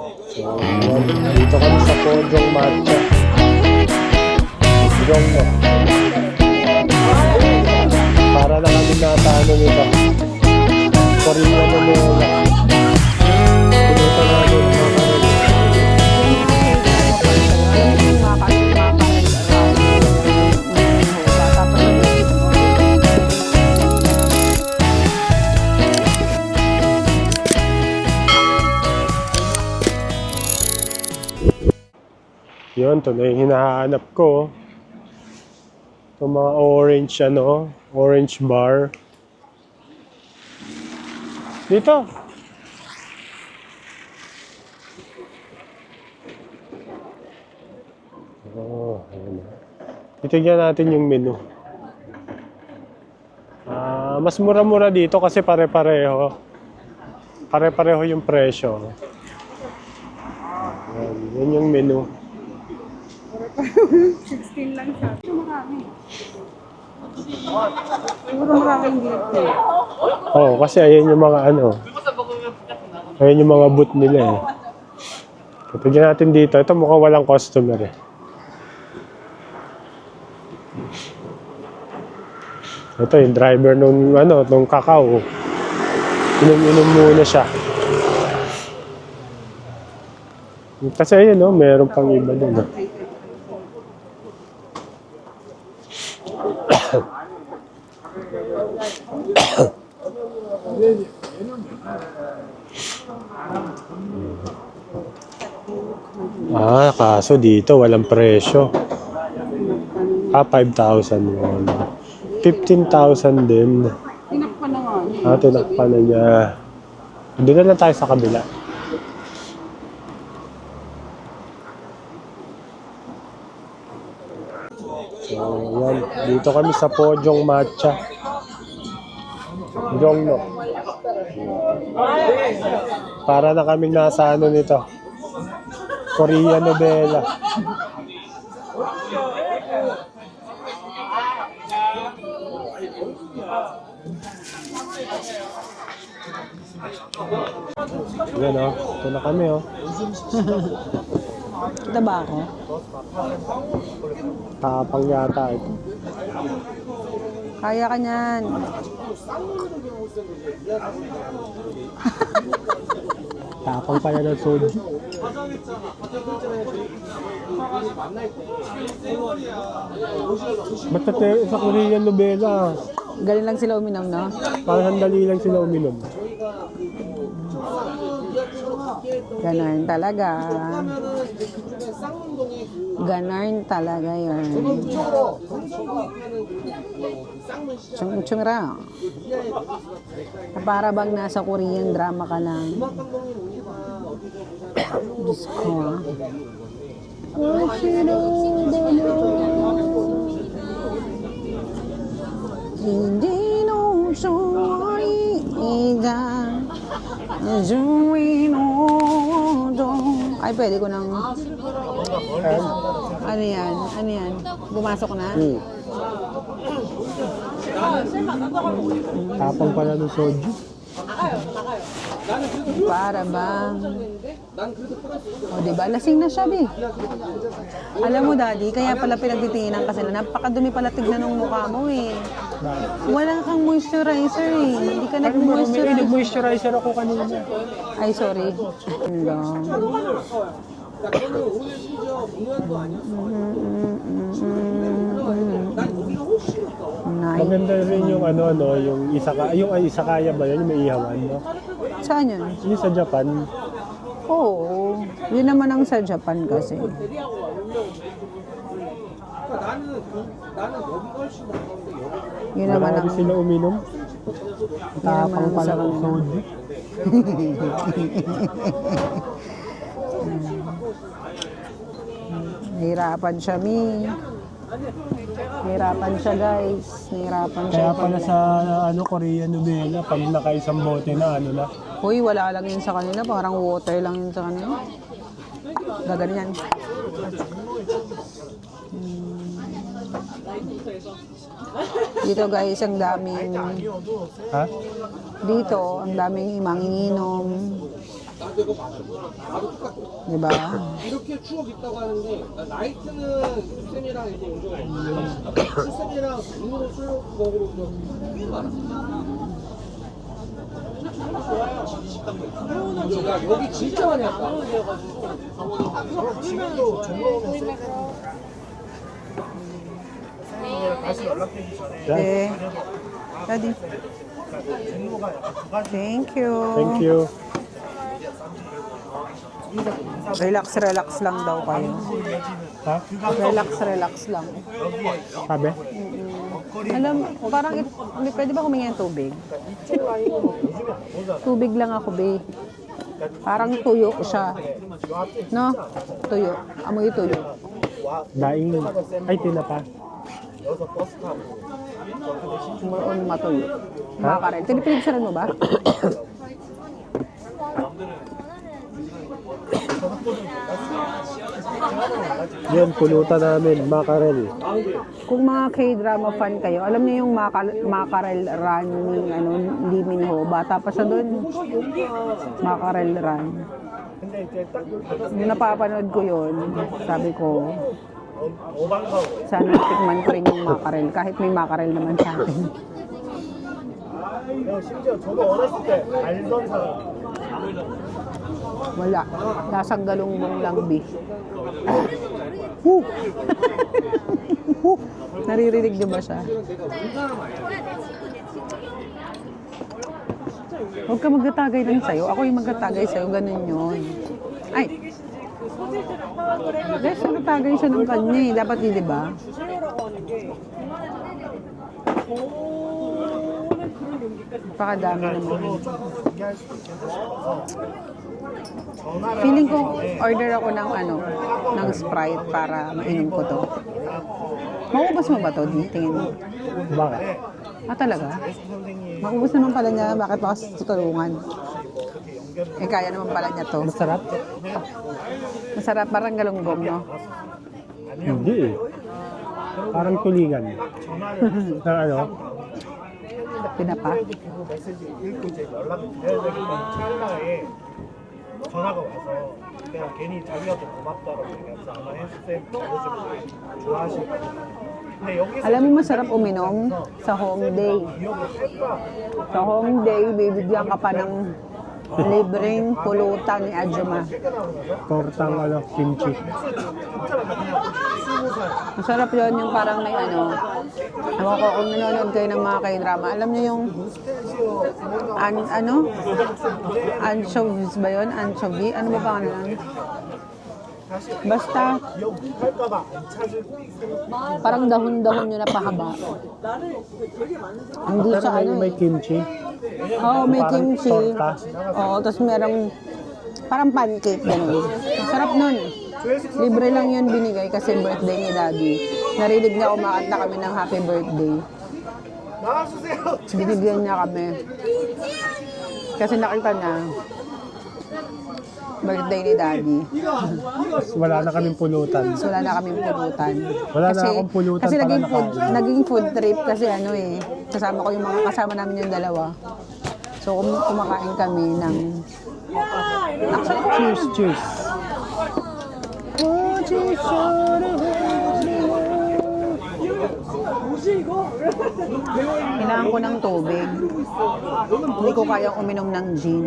So, yan. Dito kami sa Pojong Matcha. Pojong no. Para na kami natano nito. Korean na nila. Pinuto namin mga kanil. Yun, ito na yung hinahanap ko. Ito mga orange, orange bar. Dito. Oh, ayan. Titignan natin yung menu. Mas mura-mura dito kasi pare-pareho. Pare-pareho yung presyo. Yan yung menu. 16 lang siya. Ito marami. Siguro maraming dito. Oo, kasi ayan yung mga ayan yung mga booth nila eh. Tignan natin dito. Ito mukhang walang customer eh. Ito yung driver nung kakao. Inom-inom muna siya. Kasi ayun meron pang iba dun . Kaso dito walang presyo. 5,000 won. 15,000 din. Tinakpan na nga. Tinakpan na niya. Doon na lang tayo sa kabila. So, yan. Dito kami sa Pojong Matcha. Jongno. Para na kaming nasa nito. Korean novela. Yan ito na kami Ito ba ako? Tapang yata ito. Kaya ka niyan. Tapang pala ng soju. Basta sa Korean novela. Galing lang sila uminom, no? Parang sandali lang sila uminom. Ganon talaga. Ganon talaga yun. Chung-chung-ra. Para bang nasa Korean drama ka lang. Diyos ko hindi nung suwari iga ay, pwede ko nang ano yan? Ano yan? Bumasok na? Tapang pala ng soju. Para bang diba? Lasing na siya, Bi. Alam mo, Daddy, kaya pala pinagtitinginan kasi napakadumi pala tignan ng mukha mo eh. Wala kang moisturizer eh. Hindi ka nag-moisturizer. Nag-moisturizer ako kanina. Ay, sorry. Hello. Maganda rin yung yung isakaya ba yan, yung may ihawan, no? Saan yun? Yung sa Japan. Oo. Yun naman ang sa Japan kasi. Yun naman ang... Marami sila uminom. Tapang pala ng soju. Nahirapan siya, Mi. Nahirapan siya, guys. Nahirapan siya. Kaya pala sa Korean novela, pag nakaisang bote na, na. Uy, wala lang yun sa kanila. Parang water lang yun sa kanila. Gaganyan. Dito, guys, ang daming... Ha? Dito, ang daming manginginom. Diba? 이렇게 추억 있다고 하는데 나이트는 쌤이랑 이제 요즘 쌤이랑 운동 술 먹으러 꽤 많아. 야 여기 진짜 많이 왔다. 지금도 종로는 네. Daddy. Thank you. Thank you. Relax, relax lang daw kayo. Ha? Relax, relax lang. Sabi? Alam, parang pwede ba humingi ng tubig? Tubig lang ako, be. Parang tuyo siya. No? Tuyo. Amoy tuyo. Daing. Ay, tinapa. More on matuyo. Makakarel. Tinipinigsaran mo ba? Yan, pulutan namin. Mackerel. Kung mga K-drama fan kayo, alam niyo yung Mackerel Run ni Lee Min-ho. Bata pa siya doon. Mackerel Run. Nung napapanood ko yun, sabi ko, sana tikman ko rin yung Mackerel. Kahit may Mackerel naman sa akin. Wala. Lasang galungbong lang, B. Woo! Woo! Naririnig niyo ba siya? Huwag ka magtatagay lang sa'yo. Ako yung magtatagay sa'yo. Ganun yun. Ay! Guys, nagtatagay siya ng kanya eh. Dapat di ba? Pakadami naman. Feeling ko order ako ng ng Sprite para mainom ko to. Maubos mo ba to? Tingin mo. Bakit? Talaga? Maubos naman pala niya. Bakit ba kasi tutulungan? Kaya naman pala niya to. Masarap? Masarap, parang galunggong, no? Hindi eh. Parang tulingan. Na ano? Pinapa? 전화가 와서 그냥 괜히 자기가 더 고맙다라고 얘기하면서 아마 헬스쌤 모습을 좋아하실 거예요. 근데 여기서 Alam mo, masarap uminom sa Hongdae. Sa Hongdae, bibigyan ka pa ng libreng pulutan ni Ajuma. Tortang kimchi. Masarap yun, yung parang may ewan ko, kung nanonood kayo ng mga K-drama, alam niyo yung anchovies ba yun? Anchovy? Ano ba pangalan? Basta, parang dahon-dahon yun na pahaba. Hindi siya May kimchi. Oo, may Parang kimchi. torta. Oo, tapos merong parang pancake, gano'n. Sarap nun. Libre lang yun binigay kasi birthday ni Daddy. Narinig niya umakanta kami ng happy birthday. Binigyan niya kami. Kasi nakita niya, birthday ni Daddy. Wala na kaming pulutan. So, wala na kaming pulutan. Wala na akong pulutan kasi para naging food trip kasi kasama ko yung mga kasama namin yung dalawa. So, kumakain kami ng Cheers, cheers. Kailangan ko ng tubig. Hindi ko kayang uminom ng gin.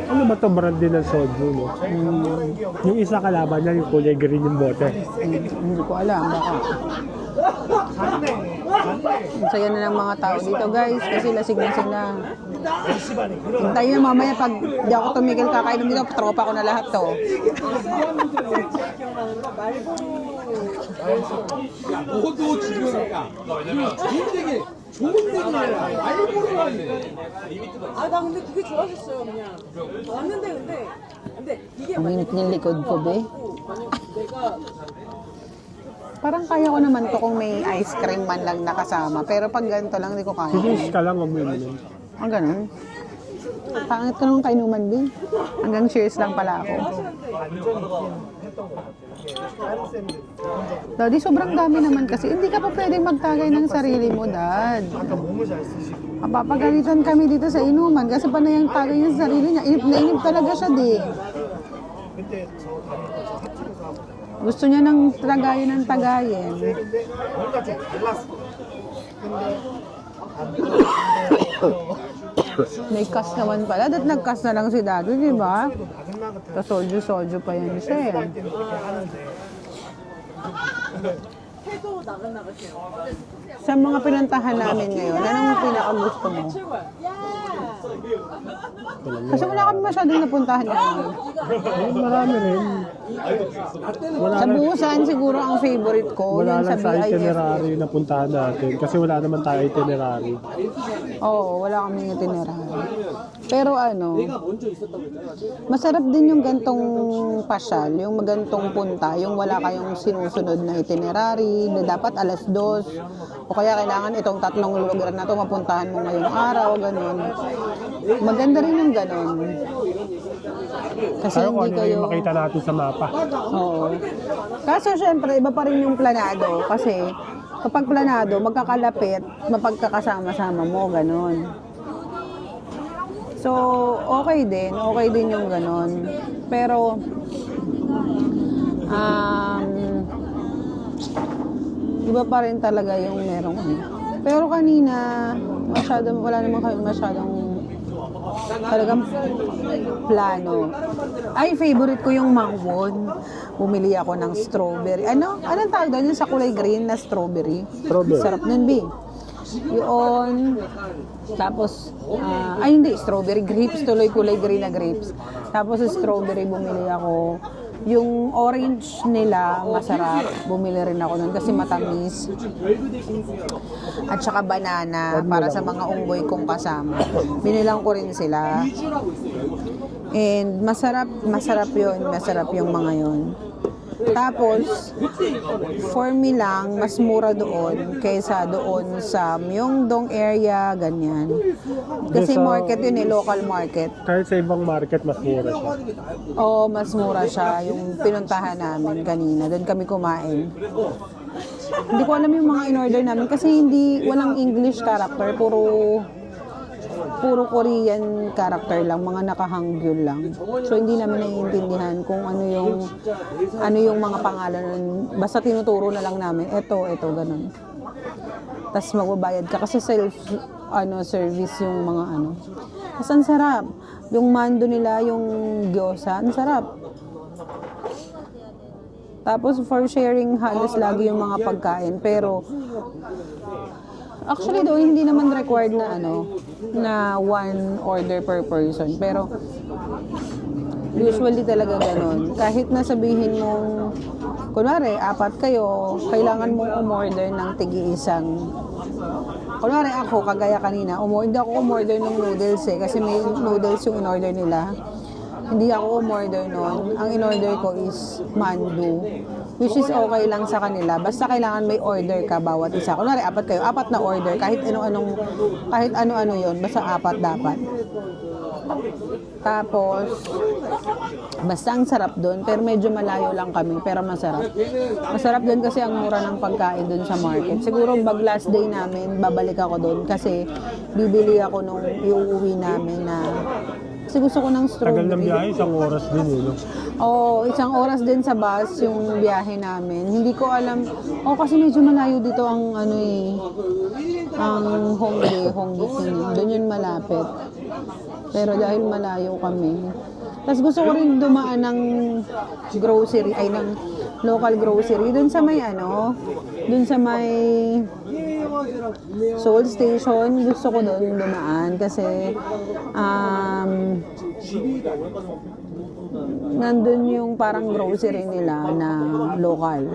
Ano ba to brand din ng soju, no? Yung isa kalaban niya, yung kulay green yung bote. Hindi ko alam, baka. Ang saya na ng mga tao dito, guys, kasi lasig na sila. Hintayin na mamaya pag di ako tumigil kakainom dito, tropa ko na lahat to. 너도 중요해. 인생에 좋은 얘기야. 말보러 가니. 나 근데 그게 좋아졌어요 그냥 왔는데 근데 이게 Ang init ng likod ko, be. 내가 Parang kaya ko naman to kung may ice cream man lang nakasama. Pero pag ganito lang, hindi ko kaya. Sinis ka lang uminom. Ang ganun. Pangit ka naman kainuman din. Hanggang cheers lang pala ako. 했던 것 같아요. 이게 다른 쌤들 기본적으로 Daddy, sobrang dami naman kasi. Hindi ka pa pwedeng magtagay ng sarili mo, Dad. 아까 몸을 잘 쓰시고 Mapapagalitan kami dito sa inuman kasi panay ang tagay niya sa sarili niya. Inip na inip talaga siya, di. 그때 저 다니던 저 하트에서 하거든요. Gusto niya ng tagayin ng tagayin. 근데 뭔가 좀 달랐어. 근데 안 들어. May kas naman pala. Dapat nagkas na lang si Daddy, di ba? 나긋나긋한 Tapos soljo-soljo pa yan siya eh. 때는 그렇게 하는데 해도 나긋나긋해요. Sa mga pinuntahan namin ngayon, anong pinakagusto mo? 최고야. 야! Kasi wala kami masyadong napuntahan ngayon. Marami rin. Sa Busan, siguro ang favorite ko, Wala yun sa lang sa BIF. itinerary na puntahan natin. Kasi wala naman tayo itinerary. Oo, wala kami itinerary. Pero masarap din yung gantong pasyal, yung magantong punta, yung wala kayong sinusunod na itinerary, na dapat alas 2, o kaya kailangan itong 3 lugar na to mapuntahan mo ngayong araw, ganun. Maganda rin yung ganun. Kasi Tayo kung hindi ano kayo... yung makita natin sa mapa. Oo. Kaso syempre, iba pa rin yung planado. Kasi kapag planado, magkakalapit, mapagkakasama-sama mo, ganun. So, okay din yung ganun. Pero, iba pa rin talaga yung merong ano. Pero kanina, wala naman kami masyadong talagang plano. Ay, favorite ko yung mangwon. Bumili ako ng strawberry. Anong tawag doon? Yung sa kulay green na strawberry. Strawberry. Sarap nun, B. Yun. Tapos, hindi, strawberry grapes. Tuloy kulay green na grapes. Tapos, strawberry bumili ako. Yung orange nila, masarap. Bumili rin ako nun kasi matamis. At saka banana para sa mga unggoy kong kasama. Binilang ko rin sila. And masarap yun. Masarap yung mga yun. Tapos, for me lang, mas mura doon kaysa doon sa Myeongdong area, ganyan. Kasi market yun local market. Kahit sa ibang market, mas mura siya. Oo, mas mura siya. Yung pinuntahan namin kanina, doon kami kumain. Hindi ko alam yung mga in-order namin kasi walang English character, puro Korean character lang, mga naka-Hangul lang. So hindi namin naiintindihan kung ano yung mga pangalan. Basta tinuturo na lang namin, ito, ganun. Tapos magbabayad ka kasi service yung mga Tapos ang sarap. Yung mando nila, yung gyoza, ang sarap. Tapos for sharing halos lagi yung mga pagkain, pero actually doon hindi naman required na one order per person. Pero usually talaga ganun. Kahit na sabihin mong, kunwari, 4 kayo, kailangan mong umorder ng tig-iisang. Kunwari ako, kagaya kanina, hindi ako umorder ng noodles kasi may noodles yung in-order nila. Hindi ako umorder nun. Ang in-order ko is mandu. Which is okay lang sa kanila. Basta kailangan may order ka bawat isa. Kunwari, 4 kayo, 4 na order. Kahit ano-ano yun. Basta 4 dapat. Tapos, basta ang sarap doon. Pero medyo malayo lang kami. Pero masarap. Masarap doon kasi ang mura ng pagkain doon sa market. Siguro pag last day namin, babalik ako doon. Kasi bibili ako nung iuwi namin na... Kasi gusto ko ng strawberry. Tagal ng biyahe, 1 oras din no? Oo, 1 oras din sa bus yung biyahe namin. Hindi ko alam. Kasi medyo malayo dito ang ang Hongdae City. Doon yun malapit. Pero dahil malayo kami. Tapos gusto ko rin dumaan ng grocery, ng local grocery. Doon sa may doon sa may Seoul Station, gusto ko doon dumaan kasi nandun yung parang grocery nila na local.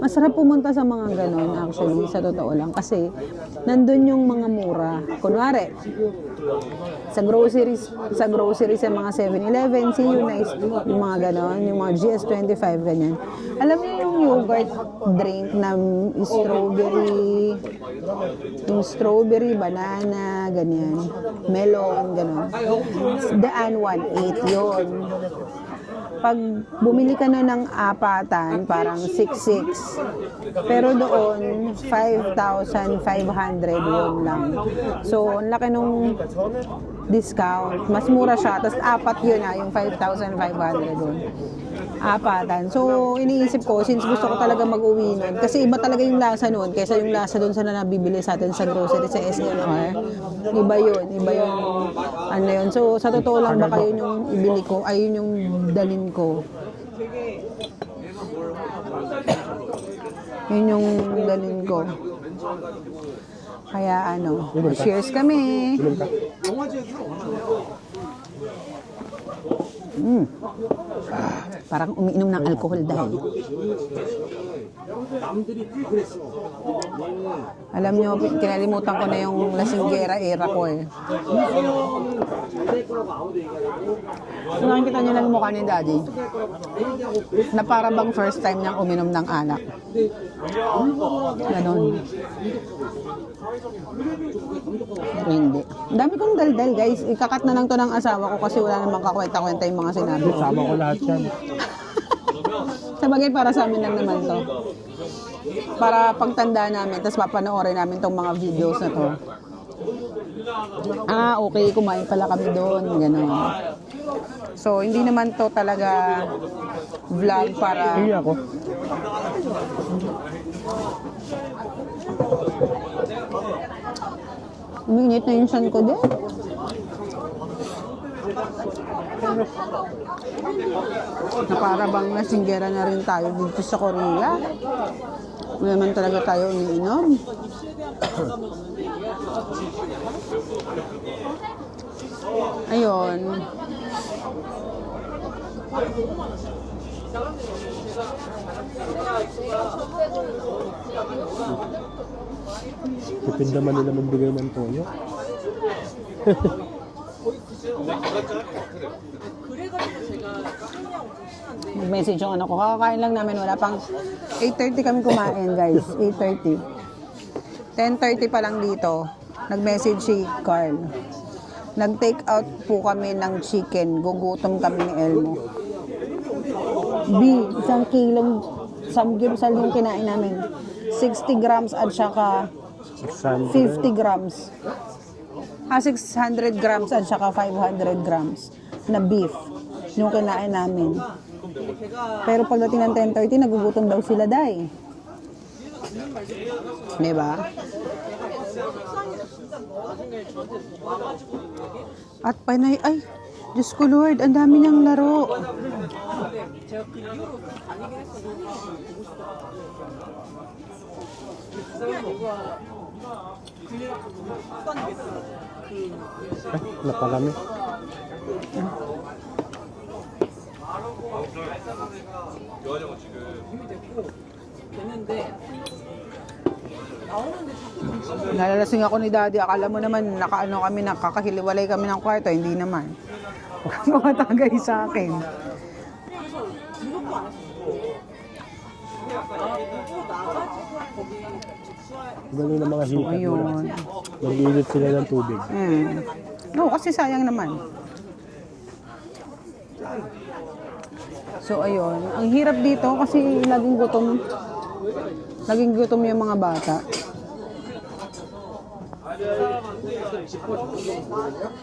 Masarap pumunta sa mga ganon actually, sa totoo lang. Kasi nandun yung mga mura. Kunwari, sa grocery sa mga 7-Eleven, CU Nice, yung mga ganon, yung mga GS25, ganyan. Alam niyo yung yogurt drink na strawberry, banana, ganyan. Melon, ganon. Daan 1.8 yun. Pag bumili ka nun ng apatan, parang 6,600. Pero doon, 5,500 won lang. So, ang laki nung discount. Mas mura siya. Tapos apat yun yung 5,500 doon. Apatan. So, iniisip ko, since gusto ko talaga mag-uwi nun, kasi iba talaga yung lasa nun, kaysa yung lasa doon sa nabibili sa atin sa grocery, sa SNR. Iba yun. Iba yung, ano yun. So, sa totoo lang, baka yun yung ibili ko, ay yun yung dalin ko. Yun yung dalin ko. Kaya ano, cheers kami. Parang umiinom ng alcohol dahil. Alam nyo, kinalimutan ko na yung lasinggera era ko eh. So, nakikita nyo lang yung mukha ni Daddy. Na para bang first time niyang uminom ng alak. Ganon. Pero hindi. Ang dami kong daldal, guys. Ikakat na lang to ng asawa ko kasi wala namang kakwenta-kwenta yung mga sinabi ko. Sama ko lahat yan. Sa bagay, para sa amin lang naman to. Para pagtanda namin, tapos papanoorin namin tong mga videos na to. Ah, okay, kumain pala kami doon. Ganon. So, hindi naman to talaga vlog para... Hindi ako. Uminit na yung san ko din. Na para bang nasinggera na rin tayo dito sa Korea. Hindi naman talaga tayo umiinom. Ayun. Tipid naman nila magbigay ng toyo. Mag-message yung ano ko. Kakakain lang namin. Wala pang 8:30 kami kumain, guys. 8:30. 10:30 pa lang dito. Nag-message si Carl. Nag-take out po kami ng chicken. Gugutom kami ni Elmo. B, isang kilong samgyupsal yung kinain namin. 60 grams at saka 600. 50 grams. 600 grams at saka 500 grams na beef yung kinain namin. Pero pagdating ng 10:30, nagugutom daw sila, day. Diba? At panay, ay, Diyos ko Lord, ang dami niyang laro. Ay, napakami. Nalalasing ako ni Daddy. Akala mo naman, nakaano kami, nakakahiliwalay kami ng kwarto. Hindi naman. Huwag kang tumatagay sa akin. Ganun ang mga hikat Ayun. nila. Mag-init sila ng tubig. No, kasi sayang naman. So, ayun. Ang hirap dito kasi laging gutom. Laging gutom yung mga bata.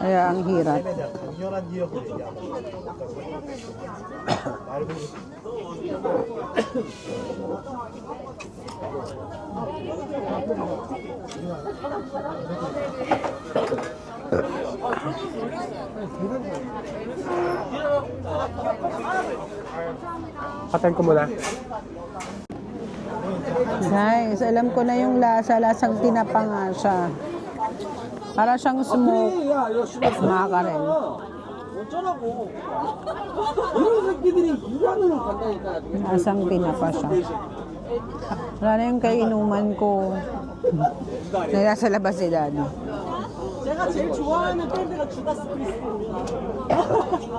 Kaya ang hirap. 강렬한 기억을 얘기하고 알고 Katan ko muna. Guys, alam ko na yung lasa. Lasang tinapa nga siya. Para siyang smoke. Makarel. 어쩌라고. 이런 새끼들이 유란으로 간다니까. Lasang tinapa siya. Wala na yung kainuman ko. Na nasa labas si Daddy. 제가 제일 좋아하는 밴드가 주다스 프리스트입니다.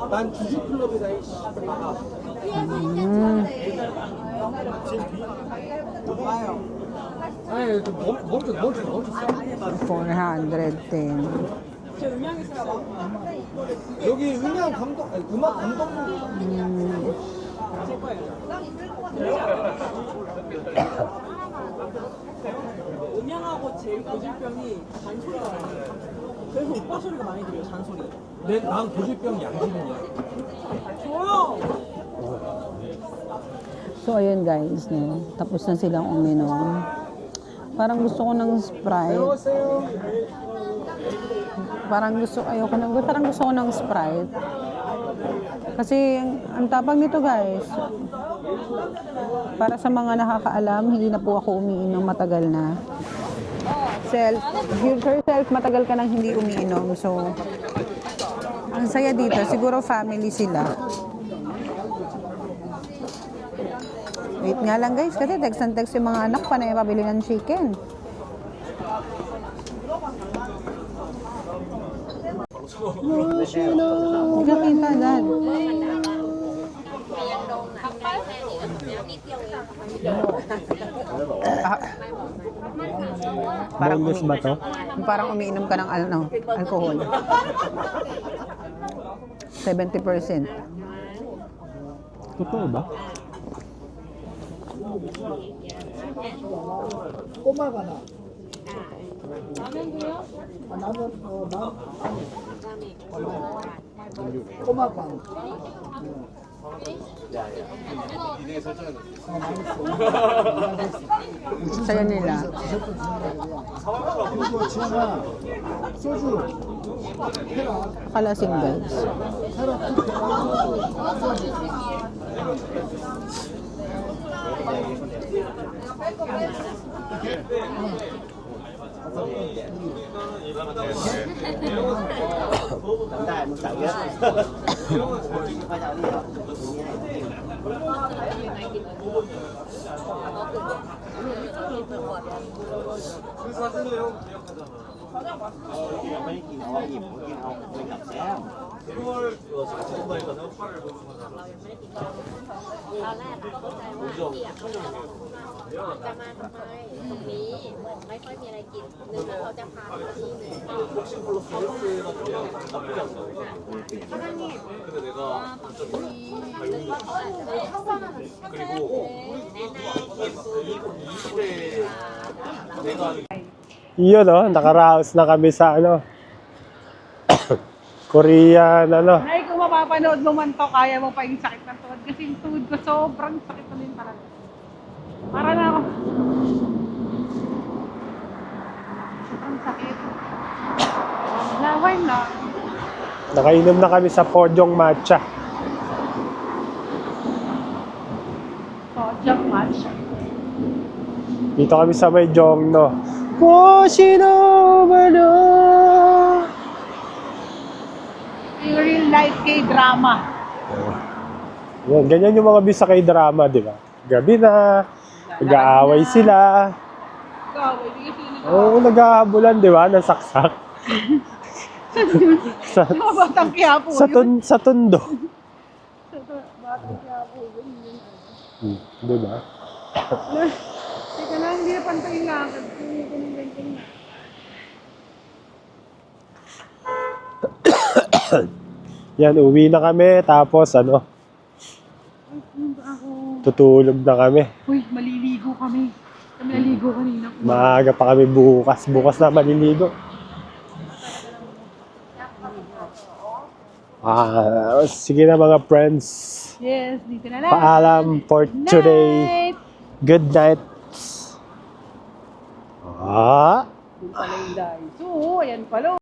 난 기주클럽이다 이씨. $410. 제 음향이 있어요. 여기 음향 감독, 아니, 음악 감독님. 제 거예요. 음향하고 제 고질병이 잔소리가 많아요. 그래서 오빠 소리가 많이 들려요, 잔소리. 난 고질병 양심이야. 저요! So, ayun guys, no? Tapos na silang uminom. Parang gusto ko ng Sprite. Parang gusto ko ng Sprite. Kasi, ang tapang nito guys, para sa mga nakakaalam, hindi na po ako umiinom matagal na. Give yourself, matagal ka nang hindi umiinom. So, ang saya dito, siguro family sila. Wait nga lang guys, kasi text and text yung mga anak pa na pabili ng chicken. Hindi ka kita dad. Boneless ba to? Parang umiinom ka ng alcohol. 70%. Totoo ba? Saya nila. Kalasing guys. Yun nakaraos na kami sa Korean Ay, kung mapapanood mo man to, kaya mo pa yung sakit ng tuhod. Kasi yung tuhod ko sobrang sakit na rin talaga. Para na ako. Sobrang sakit. Laway na. Nakainom na kami sa Podyong Matcha. Podyong Matcha. Dito kami sa may Jongno. Koshino Mano. Yung real life K-drama. Yan, ganyan yung mga views sa K-drama, di ba? Gabi na, nag-aaway sila. Oo, nag-aabulan, di ba? Ng saksak. sa, Batang Quiapo sa tundo. Batang Quiapo yun. Di ba? Teka lang, hindi na pantay yung lakad. Yan, uwi na kami, tapos tutulog na kami. Uy, maliligo kami. Kami naligo kanina. Maaga pa kami bukas. Bukas na maliligo. Sige na mga friends. Yes, dito na lang. Paalam for today. Good night. Yun pala yung Daiso. Ayan pala.